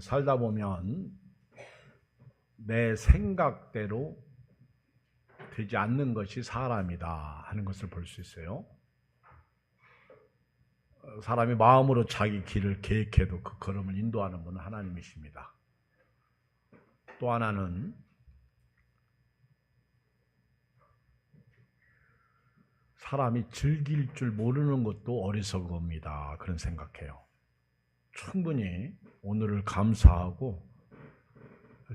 살다 보면 내 생각대로 되지 않는 것이 사람이다 하는 것을 볼 수 있어요. 사람이 마음으로 자기 길을 계획해도 그 걸음을 인도하는 분은 하나님이십니다. 또 하나는 사람이 즐길 줄 모르는 것도 어리석음이다 그런 생각해요. 충분히 오늘을 감사하고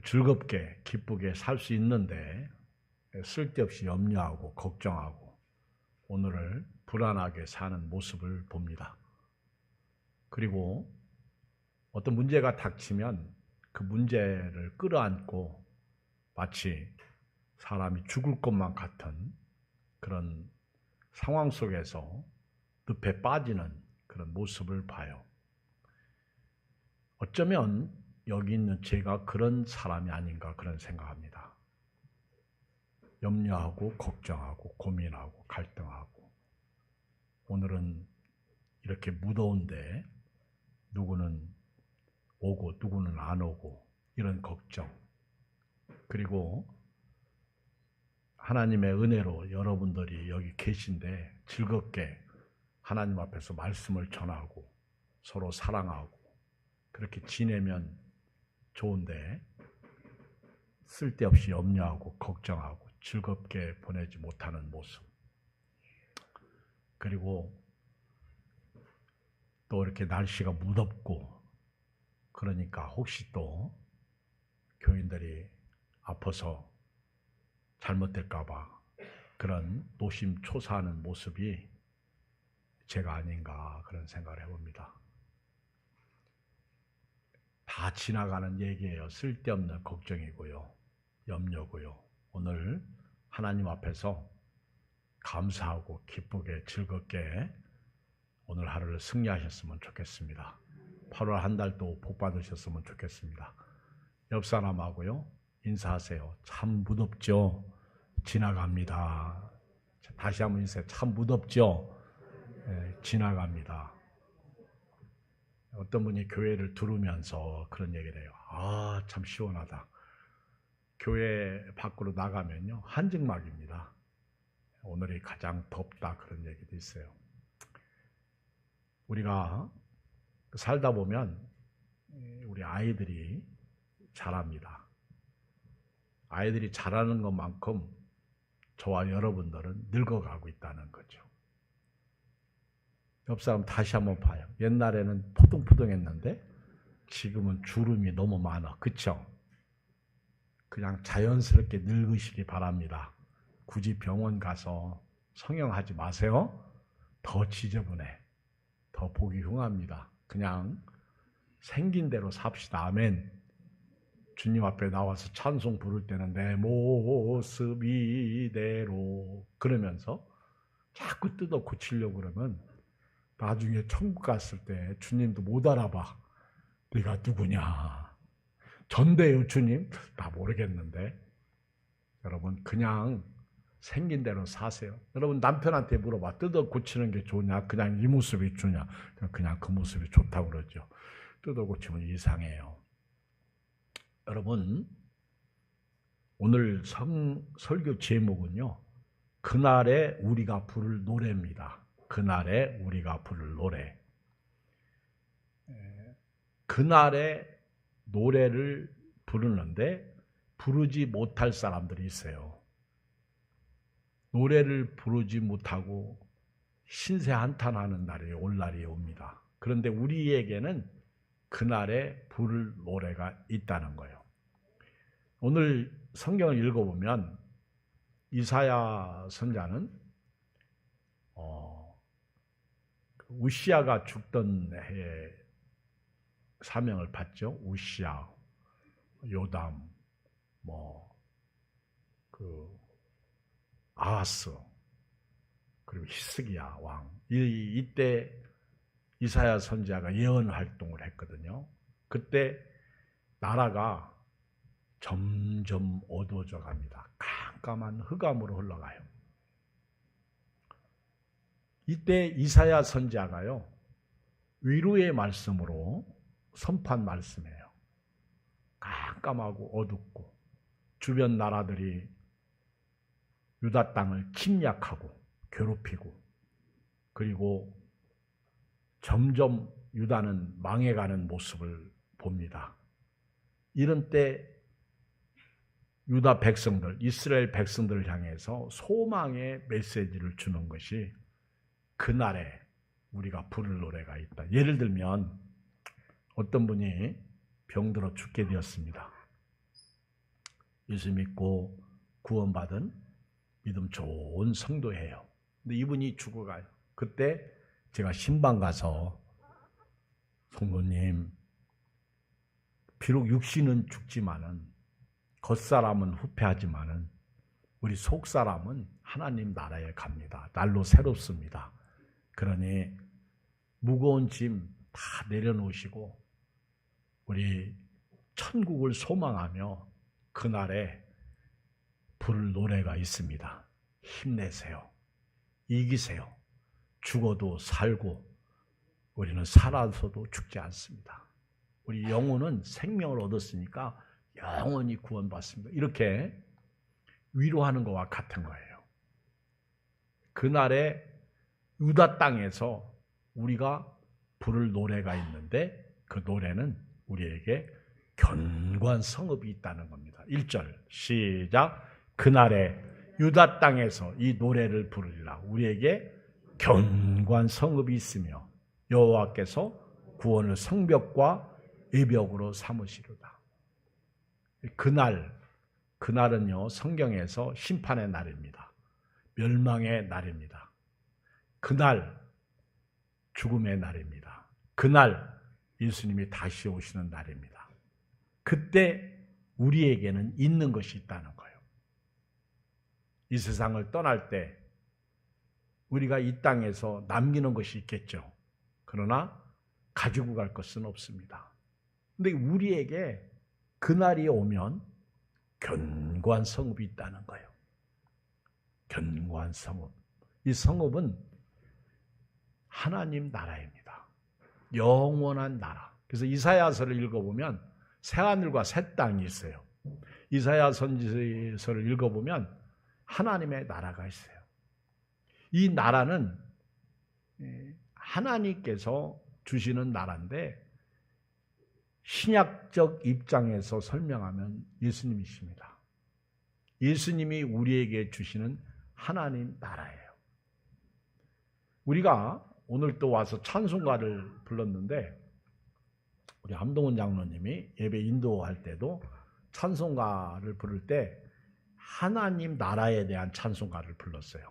즐겁게 기쁘게 살 수 있는데 쓸데없이 염려하고 걱정하고 오늘을 불안하게 사는 모습을 봅니다. 그리고 어떤 문제가 닥치면 그 문제를 끌어안고 마치 사람이 죽을 것만 같은 그런 상황 속에서 늪에 빠지는 그런 모습을 봐요. 어쩌면 여기 있는 제가 그런 사람이 아닌가 그런 생각합니다. 염려하고 걱정하고 고민하고 갈등하고 오늘은 이렇게 무더운데 누구는 오고 누구는 안 오고 이런 걱정 그리고 하나님의 은혜로 여러분들이 여기 계신데 즐겁게 하나님 앞에서 말씀을 전하고 서로 사랑하고 그렇게 지내면 좋은데 쓸데없이 염려하고 걱정하고 즐겁게 보내지 못하는 모습 그리고 또 이렇게 날씨가 무덥고 그러니까 혹시 또 교인들이 아파서 잘못될까 봐 그런 노심초사하는 모습이 제가 아닌가 그런 생각을 해봅니다. 다 지나가는 얘기예요. 쓸데없는 걱정이고요. 염려고요. 오늘 하나님 앞에서 감사하고 기쁘게 즐겁게 오늘 하루를 승리하셨으면 좋겠습니다. 8월 한 달도 복 받으셨으면 좋겠습니다. 옆 사람하고요. 인사하세요. 참 무덥죠? 지나갑니다. 다시 한번 인사해요. 참 무덥죠? 네, 지나갑니다. 어떤 분이 교회를 들으면서 그런 얘기를 해요. 아, 참 시원하다. 교회 밖으로 나가면요. 한증막입니다. 오늘이 가장 덥다 그런 얘기도 있어요. 우리가 살다 보면 우리 아이들이 자랍니다. 아이들이 자라는 것만큼 저와 여러분들은 늙어가고 있다는 거죠. 옆 사람 다시 한번 봐요. 옛날에는 포동포동했는데 지금은 주름이 너무 많아. 그쵸? 그냥 자연스럽게 늙으시기 바랍니다. 굳이 병원 가서 성형하지 마세요. 더 지저분해. 더 보기 흉합니다. 그냥 생긴 대로 삽시다. 아멘. 주님 앞에 나와서 찬송 부를 때는 내 모습 이대로 그러면서 자꾸 뜯어 고치려고 그러면 나중에 천국 갔을 때 주님도 못 알아봐. 네가 누구냐. 전대요 주님? 나 모르겠는데. 여러분 그냥 생긴 대로 사세요. 여러분 남편한테 물어봐. 뜯어 고치는 게 좋냐? 그냥 이 모습이 좋냐? 그냥 그 모습이 좋다고 그러죠. 뜯어 고치면 이상해요. 여러분 오늘 설교 제목은요. 그날에 우리가 부를 노래입니다. 그날에 우리가 부를 노래. 그날에 노래를 부르는데 부르지 못할 사람들이 있어요. 노래를 부르지 못하고 신세 한탄하는 날이 올 날이 옵니다. 그런데 우리에게는 그날에 부를 노래가 있다는 거예요. 오늘 성경을 읽어보면 이사야 선자는 우시아가 죽던 해에 사명을 받죠. 우시아, 요담, 아하스, 그리고 히스기야 왕. 이때 이사야 선지자가 예언 활동을 했거든요. 그때 나라가 점점 어두워져 갑니다. 깜깜한 흑암으로 흘러가요. 이때 이사야 선지자가요. 위로의 말씀으로 선포한 말씀이에요. 깜깜하고 어둡고 주변 나라들이 유다 땅을 침략하고 괴롭히고 그리고 점점 유다는 망해가는 모습을 봅니다. 이런 때 유다 백성들, 이스라엘 백성들을 향해서 소망의 메시지를 주는 것이 그날에 우리가 부를 노래가 있다. 예를 들면 어떤 분이 병들어 죽게 되었습니다. 예수 믿고 구원받은 믿음 좋은 성도예요. 근데 이분이 죽어가요. 그때 제가 신방 가서 성도님, 비록 육신은 죽지만은 겉사람은 후패하지만은 우리 속사람은 하나님 나라에 갑니다. 날로 새롭습니다. 그러니 무거운 짐 다 내려놓으시고 우리 천국을 소망하며 그날에 부를 노래가 있습니다. 힘내세요. 이기세요. 죽어도 살고 우리는 살아서도 죽지 않습니다. 우리 영혼은 생명을 얻었으니까 영원히 구원받습니다. 이렇게 위로하는 것과 같은 거예요. 그날에 유다 땅에서 우리가 부를 노래가 있는데 그 노래는 우리에게 견고한 성읍이 있다는 겁니다. 1절 시작. 그날에 유다 땅에서 이 노래를 부르리라. 우리에게 견고한 성읍이 있으며 여호와께서 구원을 성벽과 의벽으로 삼으시리로다. 그날은요, 성경에서 심판의 날입니다. 멸망의 날입니다. 그날 죽음의 날입니다. 그날 예수님이 다시 오시는 날입니다. 그때 우리에게는 있는 것이 있다는 거예요. 이 세상을 떠날 때 우리가 이 땅에서 남기는 것이 있겠죠. 그러나 가지고 갈 것은 없습니다. 근데 우리에게 그날이 오면 견고한 성읍이 있다는 거예요. 견고한 성읍. 이 성읍은 하나님 나라입니다. 영원한 나라. 그래서 이사야서를 읽어보면 새하늘과 새 땅이 있어요. 이사야 선지서를 읽어보면 하나님의 나라가 있어요. 이 나라는 하나님께서 주시는 나라인데 신약적 입장에서 설명하면 예수님이십니다. 예수님이 우리에게 주시는 하나님 나라예요. 우리가 오늘 또 와서 찬송가를 불렀는데 우리 함동훈 장로님이 예배 인도할 때도 찬송가를 부를 때 하나님 나라에 대한 찬송가를 불렀어요.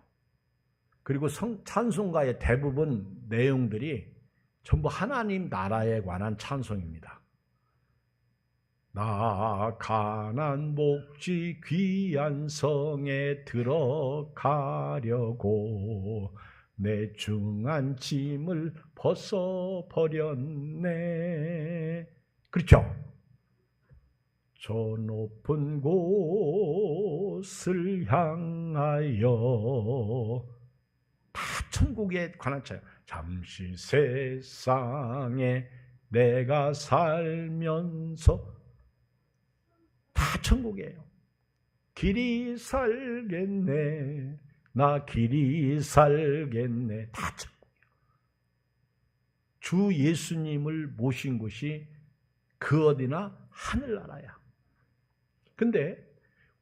그리고 찬송가의 대부분 내용들이 전부 하나님 나라에 관한 찬송입니다. 나 가난 복지 귀한 성에 들어가려고 내 중한 짐을 벗어버렸네. 그렇죠? 저 높은 곳을 향하여 다 천국에 관한 차요. 잠시 세상에 내가 살면서 다 천국이에요. 길이 살겠네. 나 길이 살겠네. 다 천국이에요. 주 예수님을 모신 곳이 그 어디나 하늘나라야. 근데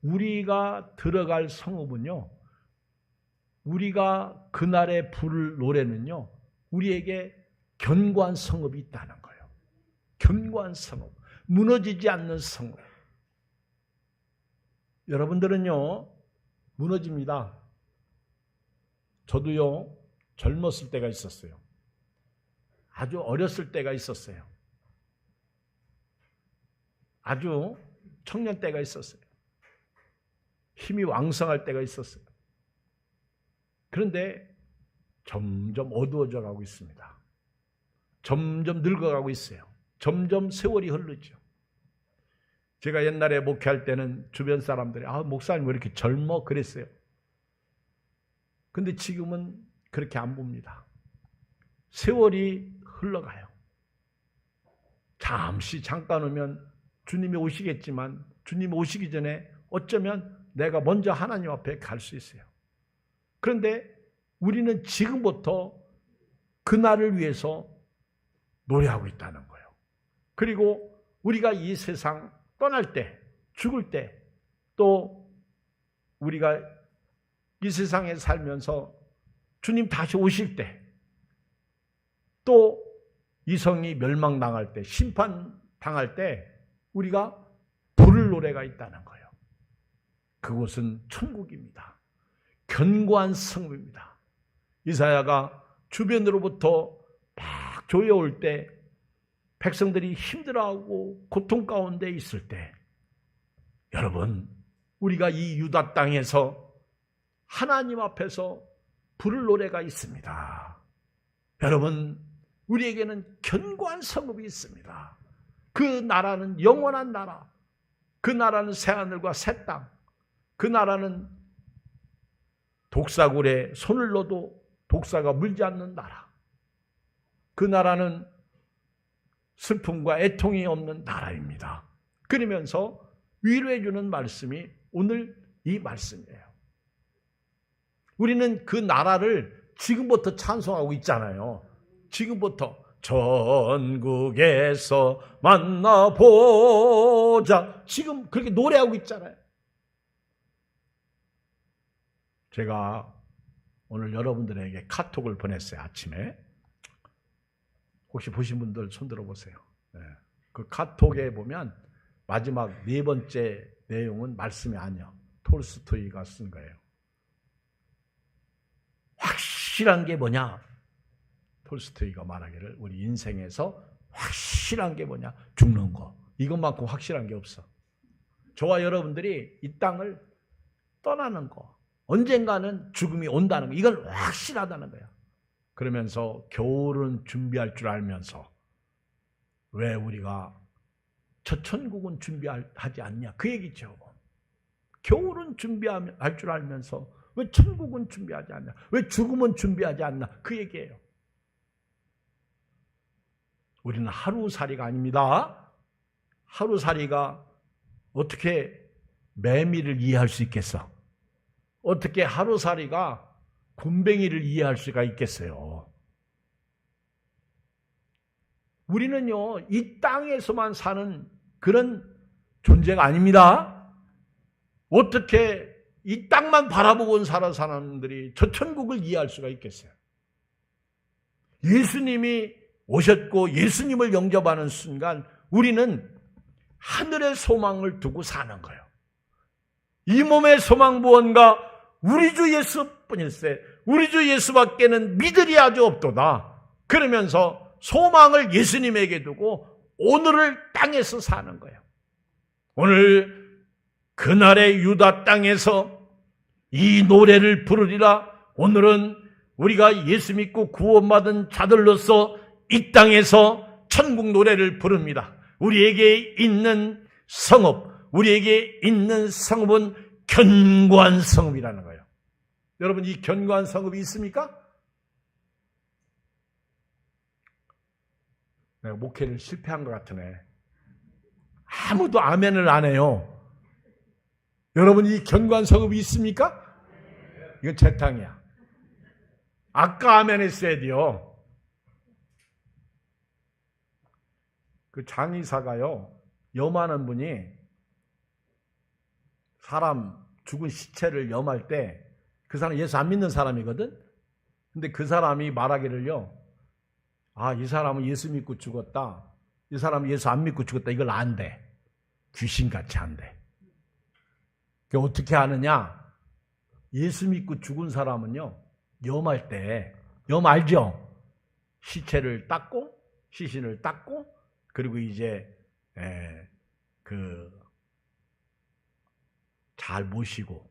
우리가 들어갈 성읍은요, 우리가 그날에 부를 노래는요, 우리에게 견고한 성읍이 있다는 거예요. 견고한 성읍. 무너지지 않는 성읍. 여러분들은요, 무너집니다. 저도요, 젊었을 때가 있었어요. 아주 어렸을 때가 있었어요. 아주 청년 때가 있었어요. 힘이 왕성할 때가 있었어요. 그런데 점점 어두워져 가고 있습니다. 점점 늙어가고 있어요. 점점 세월이 흐르죠. 제가 옛날에 목회할 때는 주변 사람들이 목사님 왜 이렇게 젊어? 그랬어요. 근데 지금은 그렇게 안 봅니다. 세월이 흘러가요. 잠깐 오면 주님이 오시겠지만 주님 오시기 전에 어쩌면 내가 먼저 하나님 앞에 갈 수 있어요. 그런데 우리는 지금부터 그날을 위해서 노래하고 있다는 거예요. 그리고 우리가 이 세상 떠날 때, 죽을 때, 또 우리가 이 세상에 살면서 주님 다시 오실 때, 또 이성이 멸망당할 때, 심판당할 때 우리가 부를 노래가 있다는 거예요. 그곳은 천국입니다. 견고한 성읍입니다. 이사야가 주변으로부터 막 조여올 때 백성들이 힘들어하고 고통 가운데 있을 때 여러분 우리가 이 유다 땅에서 하나님 앞에서 부를 노래가 있습니다. 여러분 우리에게는 견고한 성읍이 있습니다. 그 나라는 영원한 나라, 그 나라는 새하늘과 새 땅, 그 나라는 독사굴에 손을 넣어도 독사가 물지 않는 나라, 그 나라는 슬픔과 애통이 없는 나라입니다. 그러면서 위로해 주는 말씀이 오늘 이 말씀이에요. 우리는 그 나라를 지금부터 찬송하고 있잖아요. 지금부터 전국에서 만나보자. 지금 그렇게 노래하고 있잖아요. 제가 오늘 여러분들에게 카톡을 보냈어요. 아침에. 혹시 보신 분들 손 들어보세요. 네. 그 카톡에 보면 마지막 4번째 내용은 말씀이 아니에요. 톨스토이가 쓴 거예요. 확실한 게 뭐냐? 톨스토이가 말하기를 우리 인생에서 확실한 게 뭐냐? 죽는 거. 이것만큼 확실한 게 없어. 저와 여러분들이 이 땅을 떠나는 거. 언젠가는 죽음이 온다는 거. 이건 확실하다는 거야. 그러면서 겨울은 준비할 줄 알면서 왜 우리가 저 천국은 준비하지 않냐? 그 얘기죠. 겨울은 준비할 줄 알면서 왜 천국은 준비하지 않냐? 왜 죽음은 준비하지 않나? 그 얘기예요. 우리는 하루살이가 아닙니다. 하루살이가 어떻게 매미를 이해할 수 있겠어? 어떻게 하루살이가 굼벵이를 이해할 수가 있겠어요? 우리는요, 이 땅에서만 사는 그런 존재가 아닙니다. 어떻게 이 땅만 바라보고 사는 사람들이 저 천국을 이해할 수가 있겠어요? 예수님이 오셨고 예수님을 영접하는 순간 우리는 하늘의 소망을 두고 사는 거예요. 이 몸의 소망 무언가 우리 주 예수뿐일세. 우리 주 예수밖에는 믿으리 아주 없도다. 그러면서 소망을 예수님에게 두고 오늘을 땅에서 사는 거예요. 오늘 그날의 유다 땅에서 이 노래를 부르리라. 오늘은 우리가 예수 믿고 구원받은 자들로서 이 땅에서 천국 노래를 부릅니다. 우리에게 있는 성읍, 우리에게 있는 성읍은 견고한 성읍이라는 거예요. 여러분 이 견고한 성읍이 있습니까? 내가 목회를 실패한 것 같으네. 아무도 아멘을 안 해요. 여러분 이 견고한 성읍이 있습니까? 이건 제 땅이야. 아까 아멘 했어야 돼요. 그 장의사가요, 염하는 분이 사람 죽은 시체를 염할 때 그 사람 예수 안 믿는 사람이거든? 근데 그 사람이 말하기를요, 아, 이 사람은 예수 믿고 죽었다. 이 사람은 예수 안 믿고 죽었다. 이걸 안 돼. 귀신같이 안 돼. 그게 어떻게 하느냐? 예수 믿고 죽은 사람은요, 염할 때, 염 알죠? 시체를 닦고, 시신을 닦고, 그리고 이제, 잘 모시고,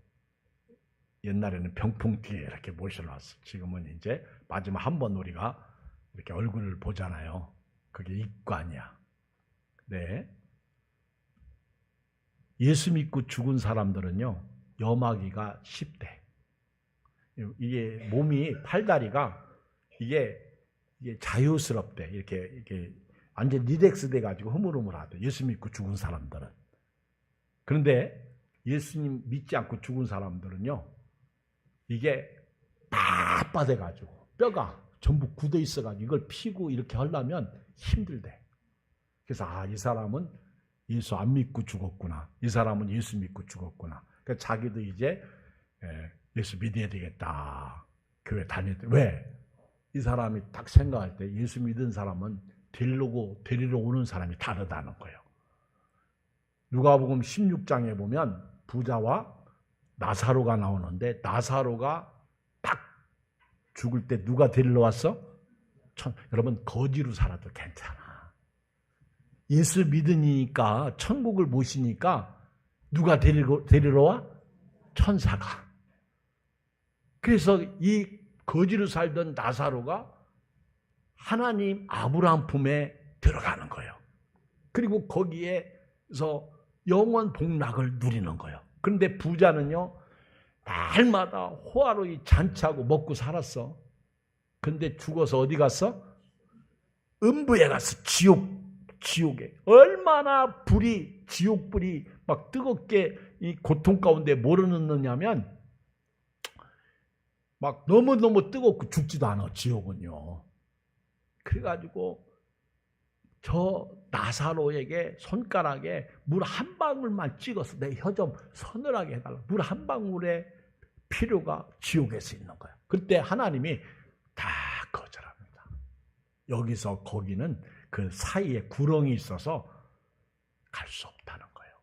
옛날에는 병풍 뒤에 이렇게 모셔놨어. 지금은 이제 마지막 한 번 우리가 이렇게 얼굴을 보잖아요. 그게 입관이야. 네. 예수 믿고 죽은 사람들은요, 염하기가 쉽대. 이게 몸이 팔다리가 이게 자유스럽대. 이렇게 완전 리렉스 돼가지고 흐물흐물하대. 예수 믿고 죽은 사람들은. 그런데 예수님 믿지 않고 죽은 사람들은요, 이게 빠빠돼가지고 뼈가 전부 굳어 있어가지고 이걸 피고 이렇게 하려면 힘들대. 그래서 이 사람은 예수 안 믿고 죽었구나. 이 사람은 예수 믿고 죽었구나. 그러니까 자기도 이제 예수 믿어야 되겠다. 교회 다닐 때. 왜? 이 사람이 딱 생각할 때 예수 믿은 사람은 데리러 오는 사람이 다르다는 거예요. 누가복음 16장에 보면 부자와 나사로가 나오는데 나사로가 딱 죽을 때 누가 데리러 왔어? 여러분 거지로 살아도 괜찮아. 예수 믿으니까 천국을 모시니까 누가 데리러 와? 천사가. 그래서 이 거지로 살던 나사로가 하나님 아브라함 품에 들어가는 거예요. 그리고 거기에서 영원 복락을 누리는 거예요. 그런데 부자는요, 날마다 호화로이 잔치하고 먹고 살았어. 근데 죽어서 어디 갔어? 음부에 갔어. 지옥에. 얼마나 지옥불이 막 뜨겁게 이 고통 가운데 몰아넣느냐면 막 너무너무 뜨겁고 죽지도 않아, 지옥은요. 그래가지고 저 나사로에게 손가락에 물 한 방울만 찍어서 내 혀 좀 서늘하게 해달라. 물 한 방울의 필요가 지옥에서 있는 거야. 그때 하나님이 다 거절합니다. 여기서 거기는 그 사이에 구렁이 있어서 갈 수 없다는 거예요.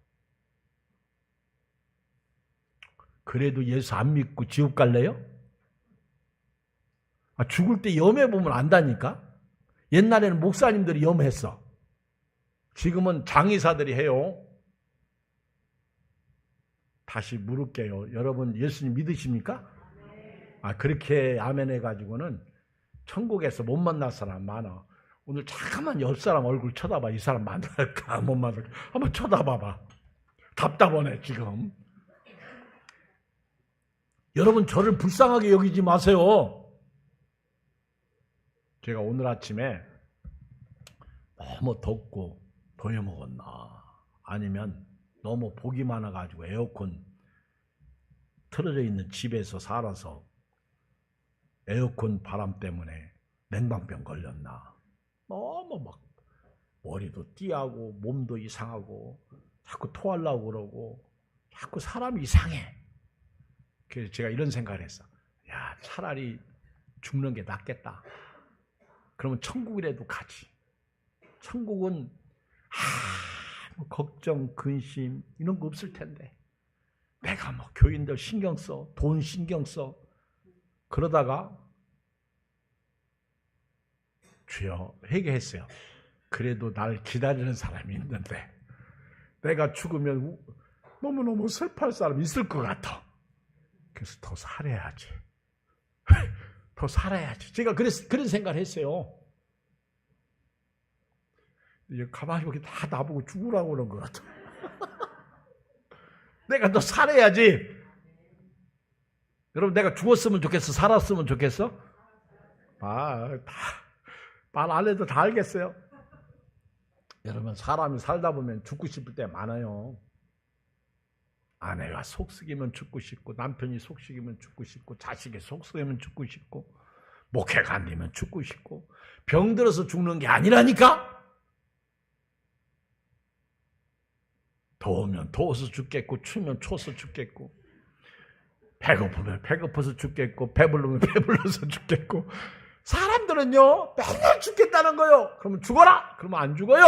그래도 예수 안 믿고 지옥 갈래요? 죽을 때 염해 보면 안다니까? 옛날에는 목사님들이 염했어. 지금은 장의사들이 해요. 다시 물을게요. 여러분 예수님 믿으십니까? 그렇게 아멘 해가지고는 천국에서 못 만날 사람 많아. 오늘 잠깐만 옆 사람 얼굴 쳐다봐. 이 사람 만날까 못 만날까 한번 쳐다봐봐. 답답하네 지금. 여러분 저를 불쌍하게 여기지 마세요. 제가 오늘 아침에 너무 덥고 더여 먹었나 아니면 너무 복이 많아가지고 에어컨 틀어져 있는 집에서 살아서 에어컨 바람 때문에 냉방병 걸렸나. 너무 막 머리도 띠하고 몸도 이상하고 자꾸 토하려고 그러고 자꾸 사람이 이상해. 그래서 제가 이런 생각을 했어. 야, 차라리 죽는 게 낫겠다. 그러면 천국이라도 가지. 천국은 뭐 걱정, 근심 이런 거 없을 텐데 내가 뭐 교인들 신경 써, 돈 신경 써. 그러다가 주여 회개했어요. 그래도 날 기다리는 사람이 있는데 내가 죽으면 너무너무 슬퍼할 사람이 있을 것 같아. 그래서 더 살아야지. 더 살아야지. 제가 그런 생각을 했어요. 가만히 보기 다 나보고 죽으라고 그런 것 같아. 내가 더 살아야지. 여러분 내가 죽었으면 좋겠어? 살았으면 좋겠어? 말 안 해도 다 알겠어요. 여러분 사람이 살다 보면 죽고 싶을 때 많아요. 아내가 속썩이면 죽고 싶고 남편이 속썩이면 죽고 싶고 자식이 속썩이면 죽고 싶고 목회가 안 되면 죽고 싶고 병들어서 죽는 게 아니라니까. 더우면 더워서 죽겠고 추우면 추워서 죽겠고 배고프면 배고파서 죽겠고 배불르면 배불러서 죽겠고 사람들은요 맨날 죽겠다는 거예요. 그러면 죽어라. 그러면 안 죽어요.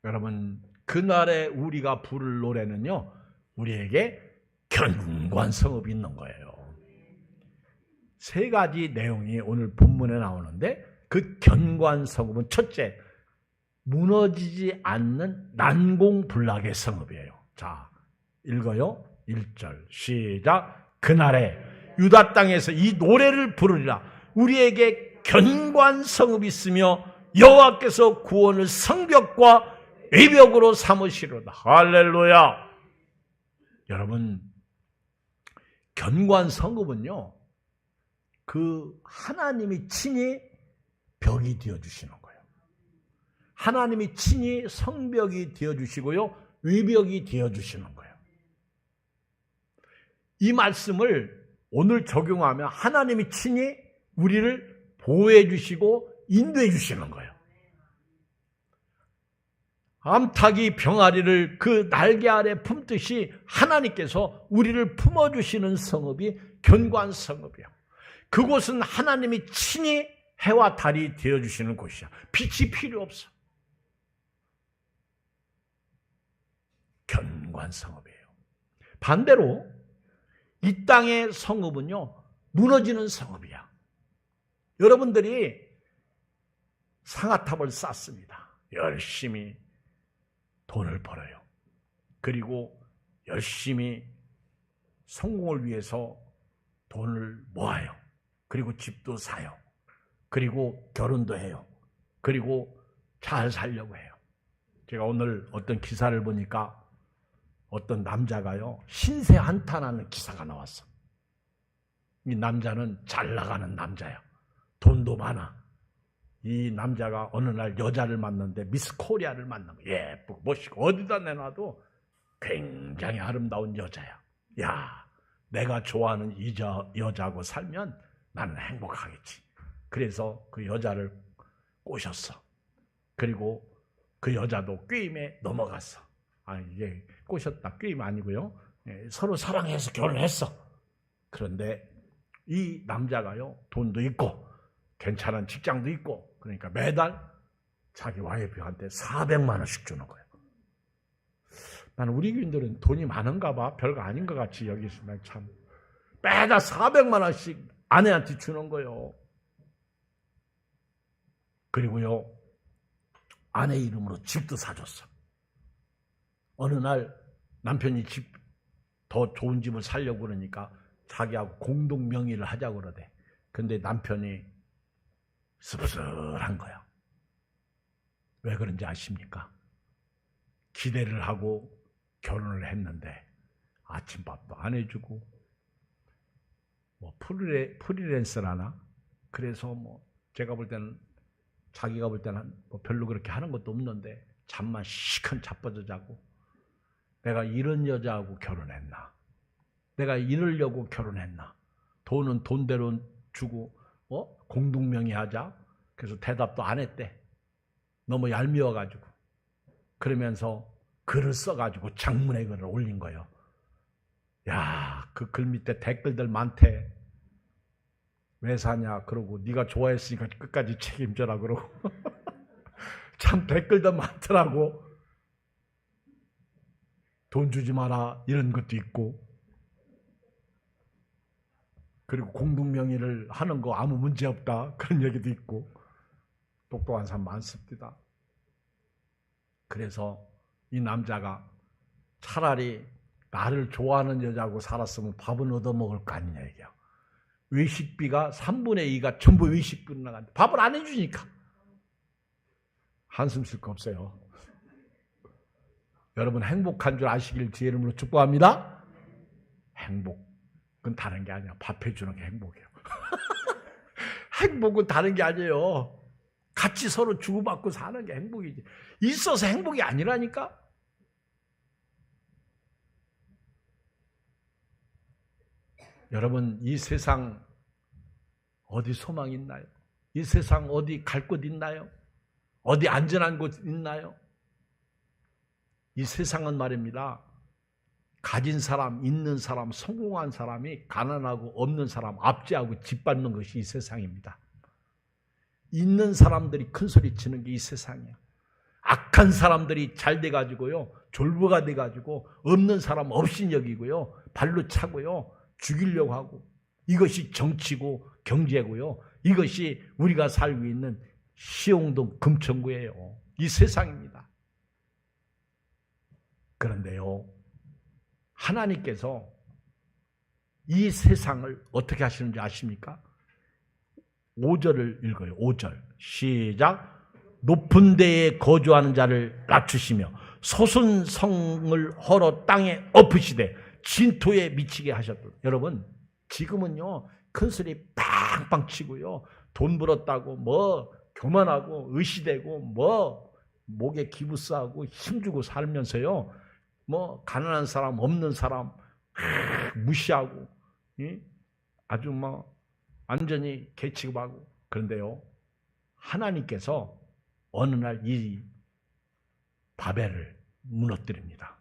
여러분 그날에 우리가 부를 노래는요 우리에게 견관성업이 있는 거예요. 세 가지 내용이 오늘 본문에 나오는데 그 견관성업은 첫째 무너지지 않는 난공불락의 성읍이에요. 자, 읽어요. 1절 시작. 그날에 유다 땅에서 이 노래를 부르리라. 우리에게 견관성읍이 있으며 여호와께서 구원을 성벽과 외벽으로 삼으시로다. 할렐루야. 여러분 견관성읍은요 그 하나님이 친히 벽이 되어주시는 거예요. 하나님이 친히 성벽이 되어주시고요, 위벽이 되어주시는 거예요. 이 말씀을 오늘 적용하면 하나님이 친히 우리를 보호해 주시고 인도해 주시는 거예요. 암탉이 병아리를 그 날개 아래 품듯이 하나님께서 우리를 품어주시는 성읍이 견고한 성읍이에요. 그곳은 하나님이 친히 해와 달이 되어주시는 곳이야. 빛이 필요 없어. 견고한 성읍이에요. 반대로 이 땅의 성읍은요, 무너지는 성읍이야. 여러분들이 상아탑을 쌓습니다. 열심히 돈을 벌어요. 그리고 열심히 성공을 위해서 돈을 모아요. 그리고 집도 사요. 그리고 결혼도 해요. 그리고 잘 살려고 해요. 제가 오늘 어떤 기사를 보니까 어떤 남자가요, 신세 한탄하는 기사가 나왔어. 이 남자는 잘 나가는 남자야. 돈도 많아. 이 남자가 어느 날 여자를 만났는데 미스 코리아를 만나면 예쁘고 멋있고 어디다 내놔도 굉장히 아름다운 여자야. 야, 내가 좋아하는 이 여자하고 살면 나는 행복하겠지. 그래서 그 여자를 꼬셨어. 그리고 그 여자도 꾀임에 넘어갔어. 이게 꼬셨다, 꾀임 아니고요. 서로 사랑해서 결혼했어. 그런데 이 남자가요, 돈도 있고 괜찮은 직장도 있고, 그러니까 매달 자기 와이프한테 400만 원씩 주는 거예요. 나는 우리 교인들은 돈이 많은가 봐. 별거 아닌 것 같이 여기시면 참. 매달 400만 원씩 아내한테 주는 거예요. 그리고요, 아내 이름으로 집도 사줬어. 어느 날 남편이 더 좋은 집을 살려고 그러니까 자기하고 공동 명의를 하자고 그러대. 근데 남편이 씁쓸한 거야. 왜 그런지 아십니까? 기대를 하고 결혼을 했는데 아침밥도 안 해주고, 뭐 프리랜서라나, 그래서 뭐 제가 볼 때는, 자기가 볼 때는 뭐 별로 그렇게 하는 것도 없는데 잠만 시큰 자빠져 자고, 내가 이런 여자하고 결혼했나? 내가 이러려고 결혼했나? 돈은 돈대로 주고 공동명의 하자. 그래서 대답도 안 했대. 너무 얄미워가지고. 그러면서 글을 써가지고 장문의 글을 올린 거예요. 야, 그 글 밑에 댓글들 많대. 왜 사냐? 그러고 네가 좋아했으니까 끝까지 책임져라 그러고. 참 댓글도 많더라고. 돈 주지 마라 이런 것도 있고, 그리고 공동명의를 하는 거 아무 문제 없다 그런 얘기도 있고, 똑똑한 사람 많습니다. 그래서 이 남자가 차라리 나를 좋아하는 여자하고 살았으면 밥은 얻어먹을 거 아니냐 얘기야. 외식비가 3분의 2가 전부 외식비로 나간다. 밥을 안 해주니까. 한숨 쉴 거 없어요. 여러분 행복한 줄 아시길 주의 이름으로 축복합니다. 행복은 다른 게 아니야. 밥 해주는 게 행복이에요. 행복은 다른 게 아니에요. 같이 서로 주고받고 사는 게 행복이지. 있어서 행복이 아니라니까. 여러분, 이 세상 어디 소망 있나요? 이 세상 어디 갈 곳 있나요? 어디 안전한 곳 있나요? 이 세상은 말입니다. 가진 사람, 있는 사람, 성공한 사람이 가난하고 없는 사람 압제하고 짓밟는 것이 이 세상입니다. 있는 사람들이 큰 소리 치는 게 이 세상이에요. 악한 사람들이 잘 돼가지고요, 졸부가 돼가지고 없는 사람 없인 여기고요, 발로 차고요, 죽이려고 하고, 이것이 정치고 경제고요, 이것이 우리가 살고 있는 시흥동 금천구예요. 이 세상입니다. 그런데요, 하나님께서 이 세상을 어떻게 하시는지 아십니까? 5절을 읽어요. 5절 시작. 높은 데에 거주하는 자를 낮추시며 솟은 성을 헐어 땅에 엎으시되 진토에 미치게 하셨다. 여러분, 지금은요 큰 소리 빵빵 치고요, 돈 벌었다고 뭐 교만하고 의시되고 뭐 목에 기부스하고 힘주고 살면서요. 뭐 가난한 사람 없는 사람 무시하고 아주 뭐 완전히 개취급하고. 그런데요, 하나님께서 어느 날 이 바벨을 무너뜨립니다.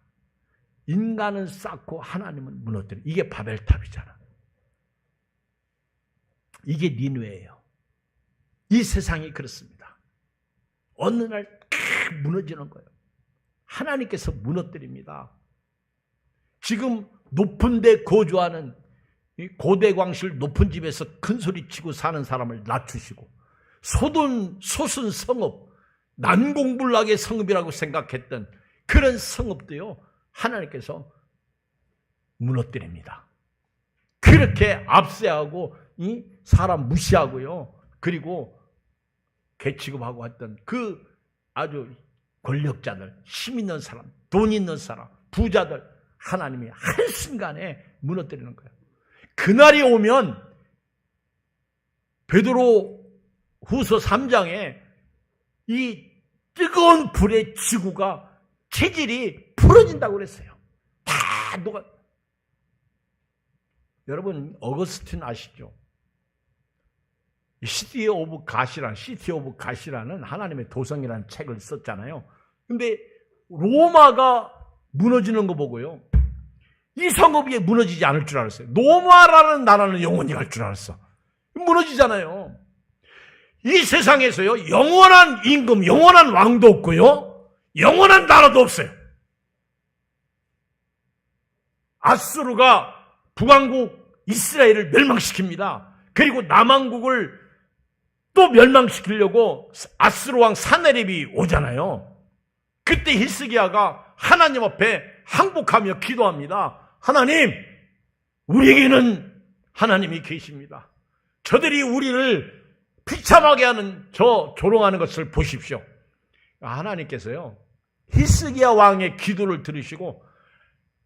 인간은 쌓고 하나님은 무너뜨려. 이게 바벨탑이잖아. 이게 니느웨예요. 이 세상이 그렇습니다. 어느 날 무너지는 거예요. 하나님께서 무너뜨립니다. 지금 높은 데 거주하는 고대광실 높은 집에서 큰 소리 치고 사는 사람을 낮추시고 솟은 성읍, 난공불락의 성읍이라고 생각했던 그런 성읍도요, 하나님께서 무너뜨립니다. 그렇게 압세하고 사람 무시하고요, 그리고 개취급하고 했던 그 아주 권력자들, 힘 있는 사람, 돈 있는 사람, 부자들, 하나님이 한순간에 무너뜨리는 거예요. 그날이 오면 베드로 후서 3장에 이 뜨거운 불의 지구가 체질이 풀어진다고 그랬어요. 다 녹아. 여러분 어거스틴 아시죠? 시티 오브 갓이라는 하나님의 도성이라는 책을 썼잖아요. 근데 로마가 무너지는 거 보고요, 이 성읍이 무너지지 않을 줄 알았어요. 로마라는 나라는 영원히 갈 줄 알았어. 무너지잖아요. 이 세상에서요, 영원한 임금, 영원한 왕도 없고요, 영원한 나라도 없어요. 아수르가 북왕국 이스라엘을 멸망시킵니다. 그리고 남왕국을 또 멸망시키려고 아수르 왕 사네립이 오잖아요. 그때 히스기야가 하나님 앞에 항복하며 기도합니다. 하나님, 우리에게는 하나님이 계십니다. 저들이 우리를 비참하게 하는 저 조롱하는 것을 보십시오. 하나님께서요, 히스기야 왕의 기도를 들으시고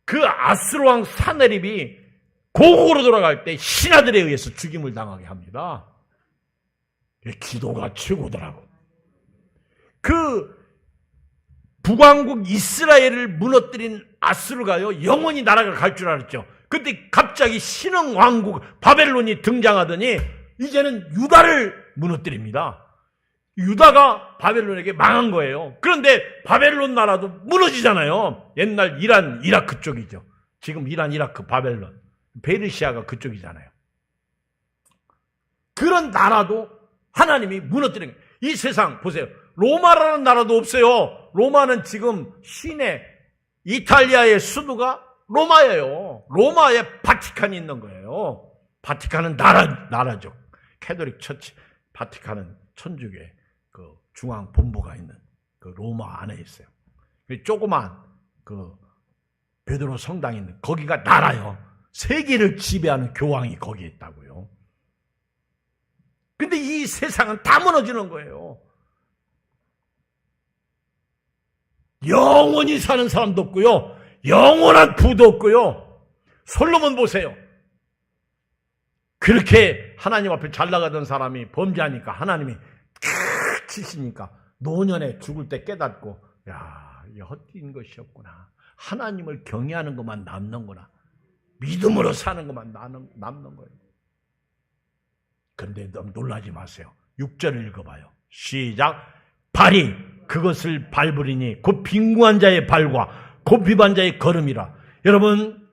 그 아수르 왕 사네립이 고국으로 돌아갈 때 신하들에 의해서 죽임을 당하게 합니다. 기도가 최고더라고. 그 북왕국 이스라엘을 무너뜨린 아수르가요, 영원히 나라가 갈 줄 알았죠. 그때 갑자기 신흥 왕국 바벨론이 등장하더니 이제는 유다를 무너뜨립니다. 유다가 바벨론에게 망한 거예요. 그런데 바벨론 나라도 무너지잖아요. 옛날 이란, 이라크 쪽이죠. 지금 이란, 이라크, 바벨론, 페르시아가 그쪽이잖아요. 그런 나라도 하나님이 무너뜨린 거예요. 이 세상 보세요. 로마라는 나라도 없어요. 로마는 지금 시내, 이탈리아의 수도가 로마예요. 로마에 바티칸이 있는 거예요. 바티칸은 나라죠. 캐톨릭 처치, 바티칸은 천주교의 그 중앙 본부가 있는 그 로마 안에 있어요. 조그만 그 베드로 성당이 있는 거기가 나라요. 세계를 지배하는 교황이 거기에 있다고요. 근데 이 세상은 다 무너지는 거예요. 영원히 사는 사람도 없고요, 영원한 부도 없고요. 솔로몬 보세요. 그렇게 하나님 앞에 잘 나가던 사람이 범죄하니까 하나님이 탁 치시니까 노년에 죽을 때 깨닫고, 야, 이게 헛된 것이었구나. 하나님을 경외하는 것만 남는구나. 믿음으로 사는 것만 남는 거예요. 그런데 너무 놀라지 마세요. 6절을 읽어봐요. 시작. 발이 그것을 밟으리니 곧 빈궁한 자의 발과 곤핍한 자의 걸음이라. 여러분,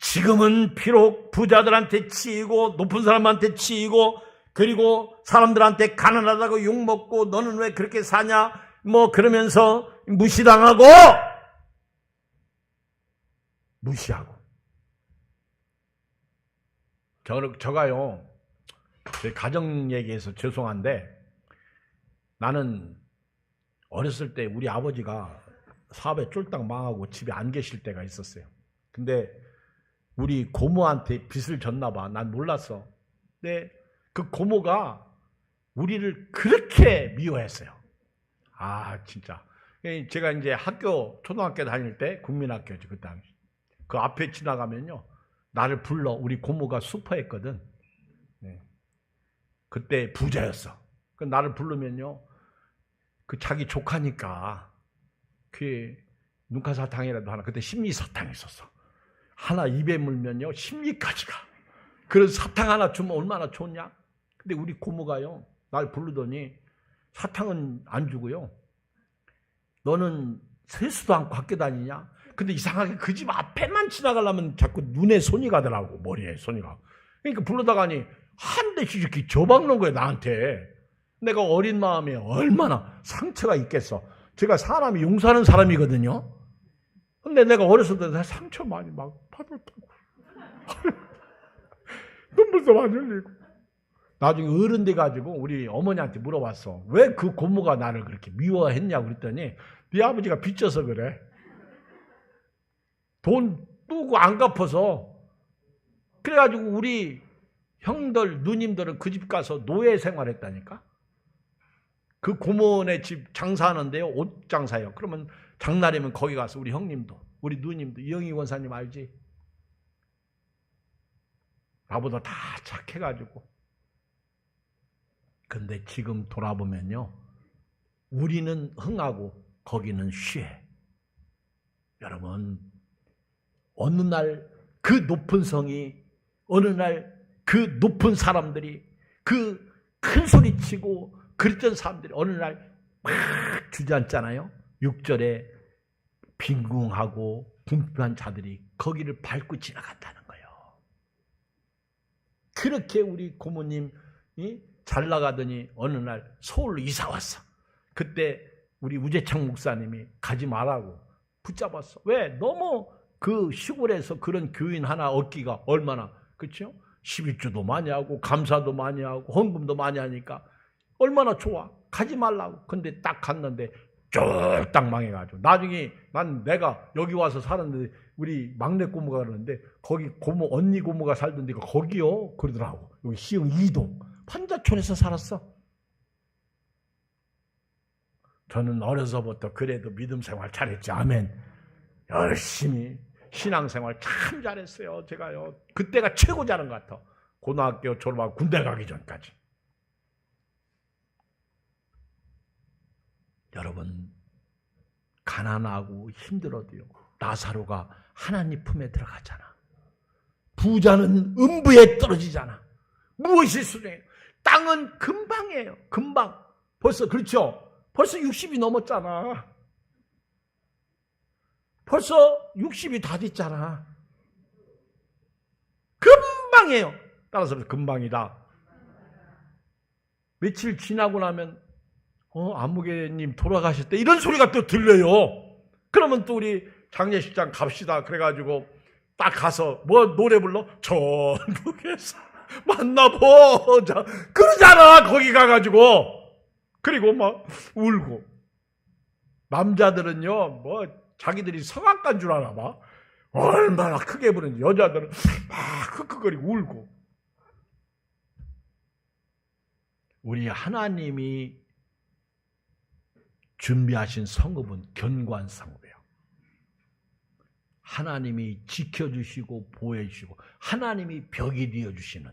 지금은 비록 부자들한테 치이고 높은 사람한테 치이고 그리고 사람들한테 가난하다고 욕먹고 너는 왜 그렇게 사냐 뭐 그러면서 무시당하고 무시하고. 저가요, 제 가정 얘기해서 죄송한데, 나는 어렸을 때 우리 아버지가 사업에 쫄딱 망하고 집에 안 계실 때가 있었어요. 근데 우리 고모한테 빚을 졌나 봐. 난 몰랐어. 근데 그 고모가 우리를 그렇게 미워했어요. 아, 진짜. 제가 이제 초등학교 다닐 때, 국민학교죠, 그 당시. 그 앞에 지나가면요, 나를 불러. 우리 고모가 슈퍼했거든. 네. 그때 부자였어. 그 나를 부르면요, 그 자기 조카니까 그 눈가사탕이라도 하나, 그때 심리사탕이 있었어. 하나 입에 물면요 심리까지 가. 그래서 사탕 하나 주면 얼마나 좋냐. 근데 우리 고모가요 날 부르더니 사탕은 안 주고요, 너는 세수도 않고 학교 다니냐? 근데 이상하게 그 집 앞에만 지나가려면 자꾸 눈에 손이 가더라고, 머리에 손이 가고. 그러니까 불러다가니 한 대씩 이렇게 줘박는 거야 나한테. 내가 어린 마음에 얼마나 상처가 있겠어. 제가 사람이 용서하는 사람이거든요. 근데 내가 어렸을 때 상처 많이 막 받았다고. 눈물도 많이 흘리고. 나중에 어른 돼가지고 우리 어머니한테 물어봤어. 왜 그 고모가 나를 그렇게 미워했냐고 그랬더니 네 아버지가 빚져서 그래. 돈 뿌고 안 갚아서. 그래가지고 우리 형들, 누님들은 그 집 가서 노예 생활했다니까. 그 고모네 집 장사하는데요, 옷 장사요. 그러면 장날이면 거기 가서 우리 형님도, 우리 누님도, 이영희 원사님 알지? 나보다 다 착해가지고. 근데 지금 돌아보면요, 우리는 흥하고 거기는 쉬해. 여러분, 어느 날 그 높은 성이, 어느 날 그 높은 사람들이, 그 큰 소리치고 그랬던 사람들이 어느 날 막 주저앉잖아요. 6절에 빈궁하고 궁핍한 자들이 거기를 밟고 지나간다는 거예요. 그렇게 우리 고모님이 잘 나가더니 어느 날 서울로 이사 왔어. 그때 우리 우재창 목사님이 가지 말라고 붙잡았어. 왜? 너무 그 시골에서 그런 교인 하나 얻기가 얼마나, 그렇죠? 11주도 많이 하고 감사도 많이 하고 헌금도 많이 하니까 얼마나 좋아. 가지 말라고. 근데 딱 갔는데 쫄딱 망해가지고 나중에 내가 여기 와서 살았는데 우리 막내 고모가 그러는데 거기 고모, 언니 고모가 살던 데가 거기요 그러더라고. 여기 시흥 이동 판자촌에서 살았어. 저는 어려서부터 그래도 믿음 생활 잘했지. 아멘. 열심히 신앙생활 참 잘했어요. 제가요 그때가 최고 잘한 것 같아. 고등학교 졸업하고 군대 가기 전까지. 여러분, 가난하고 힘들어도요 나사로가 하나님 품에 들어가잖아. 부자는 음부에 떨어지잖아. 무엇이 수령해요? 땅은 금방이에요. 금방. 벌써, 그렇죠? 벌써 60이 넘었잖아. 벌써 60이 다 됐잖아. 금방이에요. 따라서 금방이다. 며칠 지나고 나면 안무개님 돌아가셨대 이런 소리가 또 들려요. 그러면 또 우리 장례식장 갑시다. 그래가지고 딱 가서 뭐 노래 불러? 전국에서 만나보자 그러잖아. 거기 가가지고. 그리고 막 울고. 남자들은요 뭐 자기들이 성악가인 줄 아나 봐. 얼마나 크게 부르는지. 여자들은 막 흑흑거리고 울고. 우리 하나님이 준비하신 성읍은 견고한 성읍이에요. 하나님이 지켜주시고 보호해주시고 하나님이 벽이 되어주시는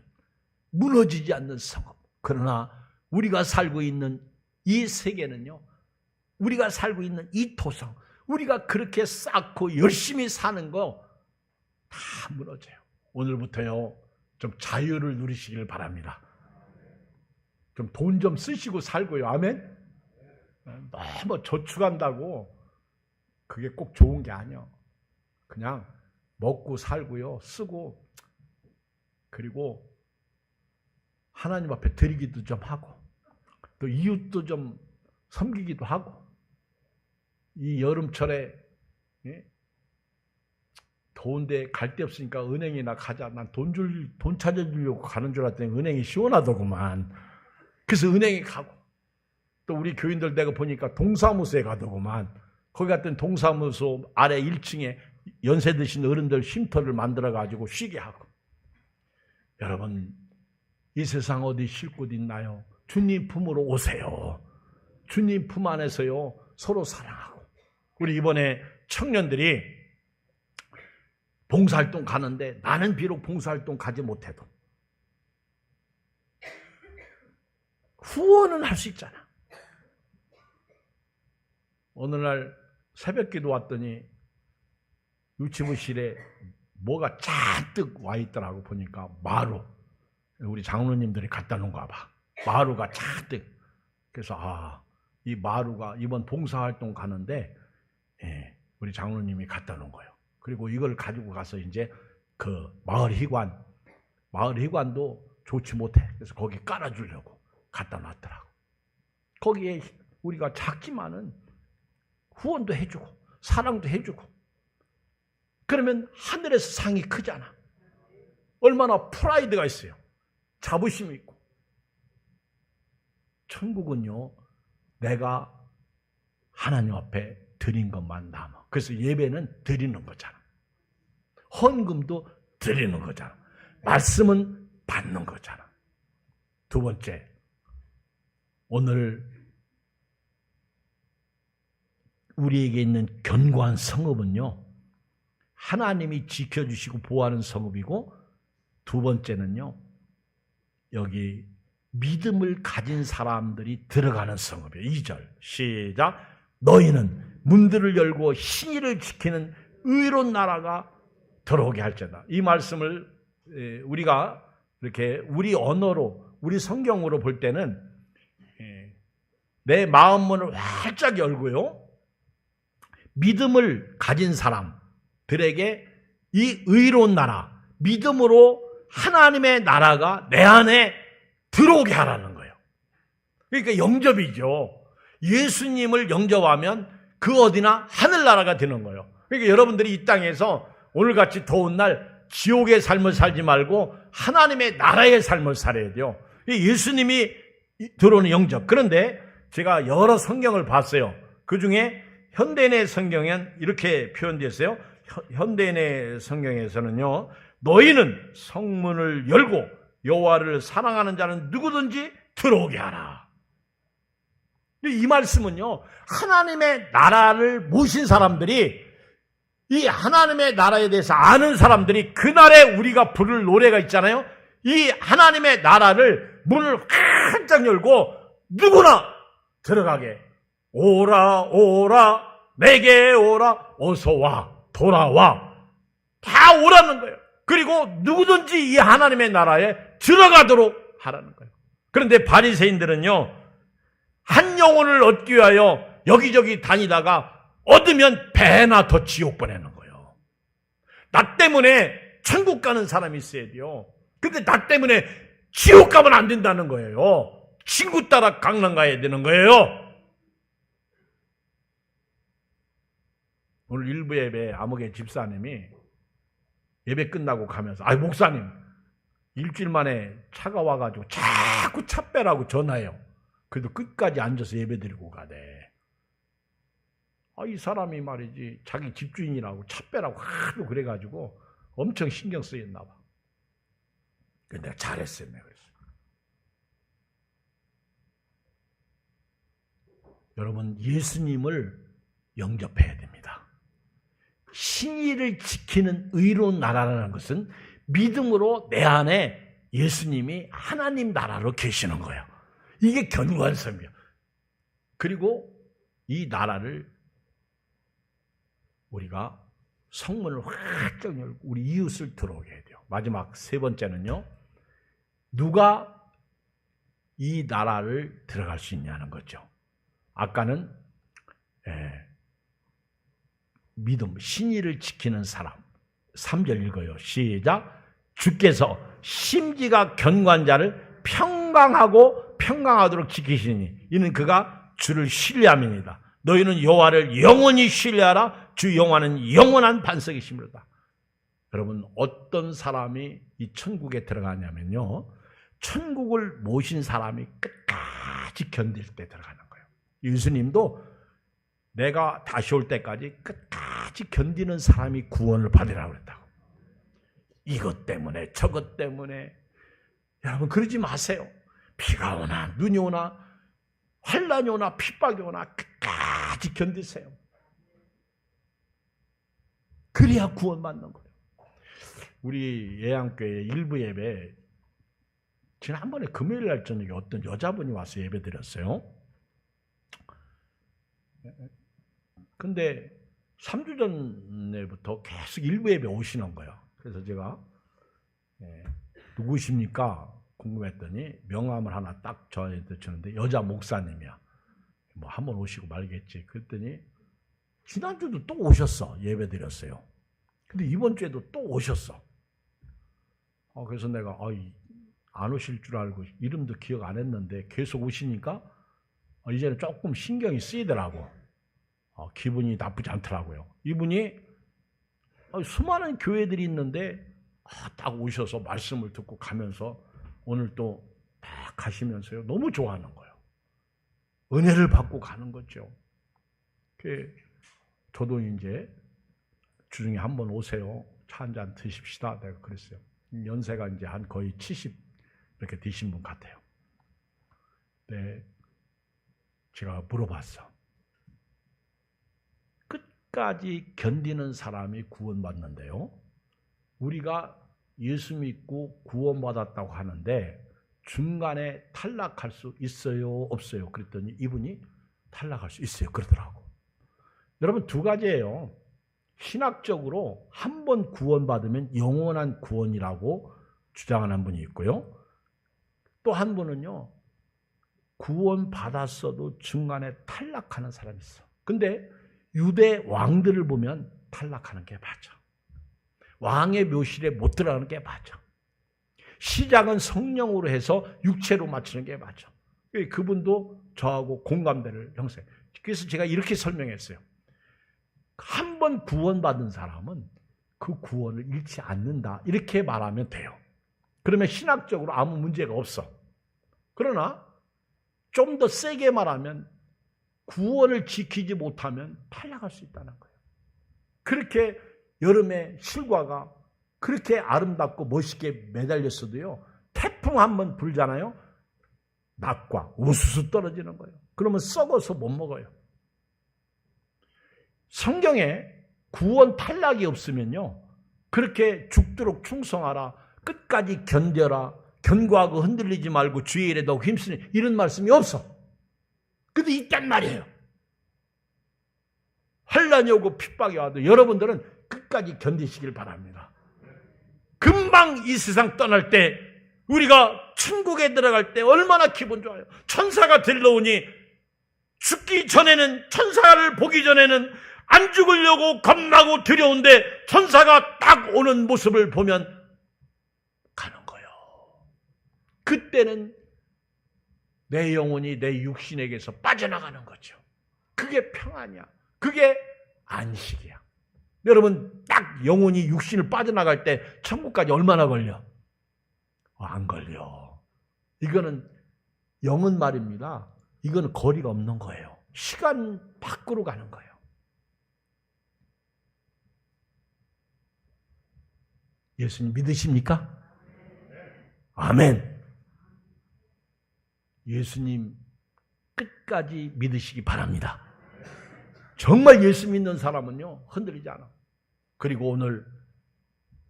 무너지지 않는 성읍. 그러나 우리가 살고 있는 이 세계는요, 우리가 살고 있는 이 토성, 우리가 그렇게 쌓고 열심히 사는 거 다 무너져요. 오늘부터요 좀 자유를 누리시길 바랍니다. 좀 돈 좀 쓰시고 살고요. 아멘. 너무 저축한다고 그게 꼭 좋은 게 아니에요. 그냥 먹고 살고요, 쓰고, 그리고 하나님 앞에 드리기도 좀 하고, 또 이웃도 좀 섬기기도 하고. 이 여름철에 더운데 갈 데 없으니까 은행이나 가자. 난 돈 찾아주려고 가는 줄 알았더니 은행이 시원하더구만. 그래서 은행에 가고, 또 우리 교인들 내가 보니까 동사무소에 가더구만. 거기 갔더니 동사무소 아래 1층에 연세 드신 어른들 쉼터를 만들어가지고 쉬게 하고. 여러분, 이 세상 어디 쉴 곳 있나요? 주님 품으로 오세요. 주님 품 안에서요 서로 사랑하고. 우리 이번에 청년들이 봉사활동 가는데, 나는 비록 봉사활동 가지 못해도 후원은 할 수 있잖아. 어느 날 새벽 기도 왔더니 유치부실에 뭐가 잔뜩 와 있더라고. 보니까 마루. 우리 장로님들이 갖다 놓은가 봐. 마루가 잔뜩. 그래서 이 마루가 이번 봉사활동 가는데 우리 장로님이 갖다 놓은 거예요. 그리고 이걸 가지고 가서 이제 그 마을 희관도 좋지 못해. 그래서 거기 깔아주려고 갖다 놨더라고. 거기에 우리가 작지만은 후원도 해주고 사랑도 해주고 그러면 하늘에서 상이 크잖아. 얼마나 프라이드가 있어요. 자부심이 있고. 천국은요, 내가 하나님 앞에 드린 것만 남아. 그래서 예배는 드리는 거잖아. 헌금도 드리는 거잖아. 말씀은 받는 거잖아. 두 번째, 오늘 우리에게 있는 견고한 성읍은요, 하나님이 지켜주시고 보호하는 성읍이고, 두 번째는요, 여기 믿음을 가진 사람들이 들어가는 성읍이에요. 2절 시작. 너희는 문들을 열고 신의를 지키는 의로운 나라가 들어오게 할지어다. 이 말씀을 우리가 이렇게 우리 언어로 우리 성경으로 볼 때는 내 마음문을 활짝 열고요, 믿음을 가진 사람들에게 이 의로운 나라, 믿음으로 하나님의 나라가 내 안에 들어오게 하라는 거예요. 그러니까 영접이죠. 예수님을 영접하면 그 어디나 하늘나라가 되는 거예요. 그러니까 여러분들이 이 땅에서 오늘같이 더운 날 지옥의 삶을 살지 말고 하나님의 나라의 삶을 살아야 돼요. 예수님이 들어오는 영접. 그런데 제가 여러 성경을 봤어요. 그중에 현대인의 성경엔 이렇게 표현되어 있어요. 현대인의 성경에서는요, 너희는 성문을 열고 여호와를 사랑하는 자는 누구든지 들어오게 하라. 이 말씀은요, 하나님의 나라를 모신 사람들이, 이 하나님의 나라에 대해서 아는 사람들이 그날에 우리가 부를 노래가 있잖아요. 이 하나님의 나라를 문을 활짝 열고 누구나 들어가게. 오라 오라 내게 오라, 어서 와, 돌아와. 다 오라는 거예요. 그리고 누구든지 이 하나님의 나라에 들어가도록 하라는 거예요. 그런데 바리새인들은요, 한 영혼을 얻기 위하여 여기저기 다니다가 얻으면 배나 더 지옥 보내는 거예요. 나 때문에 천국 가는 사람이 있어야 돼요. 근데 나 때문에 지옥 가면 안 된다는 거예요. 친구 따라 강남 가야 되는 거예요. 오늘 일부 예배 암흑의 집사님이 예배 끝나고 가면서, 목사님, 일주일 만에 차가 와가지고 자꾸 차 빼라고 전화해요. 그래도 끝까지 앉아서 예배 드리고 가대. 이 사람이 말이지, 자기 집주인이라고 차 빼라고 하도 그래가지고 엄청 신경 쓰였나 봐. 근데 내가 잘했어요. 내가 그랬어요. 여러분, 예수님을 영접해야 됩니다. 신의를 지키는 의로운 나라라는 것은 믿음으로 내 안에 예수님이 하나님 나라로 계시는 거예요. 이게 견고한 섬이에요. 그리고 이 나라를 우리가 성문을 활짝 열고 우리 이웃을 들어오게 해야 돼요. 마지막 세 번째는요, 누가 이 나라를 들어갈 수 있냐는 거죠. 아까는 믿음, 신의를 지키는 사람. 3절 읽어요. 시작. 주께서 심지가 견고한 자를 평강하도록 지키시니 이는 그가 주를 신뢰함이니이다. 너희는 여호와를 영원히 신뢰하라. 주 여호와는 영원한 반석이시므로다. 여러분, 어떤 사람이 이 천국에 들어가냐면요, 천국을 모신 사람이 끝까지 견딜 때 들어가는 거예요. 예수님도 내가 다시 올 때까지 끝까지 견디는 사람이 구원을 받으라고 그랬다고. 이것 때문에 저것 때문에. 여러분, 그러지 마세요. 비가 오나 눈이 오나 환난이 오나 핍박이 오나 끝까지 견디세요. 그래야 구원받는 거예요. 우리 예양교회 일부 예배 지난번에 금요일 날 저녁에 어떤 여자분이 와서 예배 드렸어요. 근데 3주 전에부터 계속 일부 예배 오시는 거예요. 그래서 제가 누구십니까? 궁금했더니 명함을 하나 딱 저한테 주는데 여자 목사님이야. 뭐 한번 오시고 말겠지. 그랬더니 지난주도 또 오셨어. 예배 드렸어요. 근데 이번 주에도 또 오셨어. 그래서 내가 안 오실 줄 알고 이름도 기억 안 했는데 계속 오시니까 이제는 조금 신경이 쓰이더라고. 기분이 나쁘지 않더라고요. 이분이 수많은 교회들이 있는데 딱 오셔서 말씀을 듣고 가면서 오늘 또 딱 가시면서요. 너무 좋아하는 거예요. 은혜를 받고 가는 거죠. 저도 이제 주중에 한번 오세요. 차 한잔 드십시다. 내가 그랬어요. 연세가 이제 한 거의 70 이렇게 되신 분 같아요. 네, 제가 물어봤어. 끝까지 견디는 사람이 구원받는데요. 우리가 예수 믿고 구원받았다고 하는데 중간에 탈락할 수 있어요? 없어요? 그랬더니 이분이 탈락할 수 있어요. 그러더라고. 여러분 두 가지예요. 신학적으로 한 번 구원받으면 영원한 구원이라고 주장하는 분이 있고요. 또 한 분은요. 구원받았어도 중간에 탈락하는 사람이 있어. 근데 유대 왕들을 보면 탈락하는 게 맞아. 왕의 묘실에 못 들어가는 게 맞아. 시작은 성령으로 해서 육체로 맞추는 게 맞아. 그분도 저하고 공감대를 형성해. 그래서 제가 이렇게 설명했어요. 한 번 구원받은 사람은 그 구원을 잃지 않는다. 이렇게 말하면 돼요. 그러면 신학적으로 아무 문제가 없어. 그러나 좀 더 세게 말하면 구원을 지키지 못하면 탈락할 수 있다는 거예요. 그렇게 여름에 실과가 그렇게 아름답고 멋있게 매달렸어도요. 태풍 한번 불잖아요. 낙과 우수수 떨어지는 거예요. 그러면 썩어서 못 먹어요. 성경에 구원 탈락이 없으면요. 그렇게 죽도록 충성하라. 끝까지 견뎌라. 견고하고 흔들리지 말고 주의 일에 더욱 힘쓰니 이런 말씀이 없어. 근데 있단 말이에요. 환난이 오고 핍박이 와도 여러분들은 끝까지 견디시길 바랍니다. 금방 이 세상 떠날 때 우리가 천국에 들어갈 때 얼마나 기분 좋아요. 천사가 들러오니 죽기 전에는 천사를 보기 전에는 안 죽으려고 겁나고 두려운데 천사가 딱 오는 모습을 보면 가는 거예요. 그때는 내 영혼이 내 육신에게서 빠져나가는 거죠. 그게 평안이야. 그게 안식이야. 여러분 딱 영혼이 육신을 빠져나갈 때 천국까지 얼마나 걸려? 안 걸려. 이거는 영은 말입니다. 이거는 거리가 없는 거예요. 시간 밖으로 가는 거예요. 예수님 믿으십니까? 아멘. 예수님 끝까지 믿으시기 바랍니다. 정말 예수 믿는 사람은요 흔들리지 않아. 그리고 오늘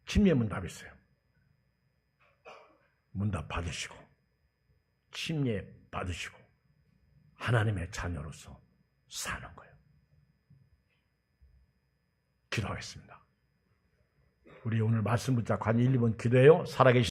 침례 문답 있어요. 문답 받으시고 침례 받으시고 하나님의 자녀로서 사는 거예요. 기도하겠습니다. 우리 오늘 말씀 붙잡고 한 1, 2분 기도해요. 살아계신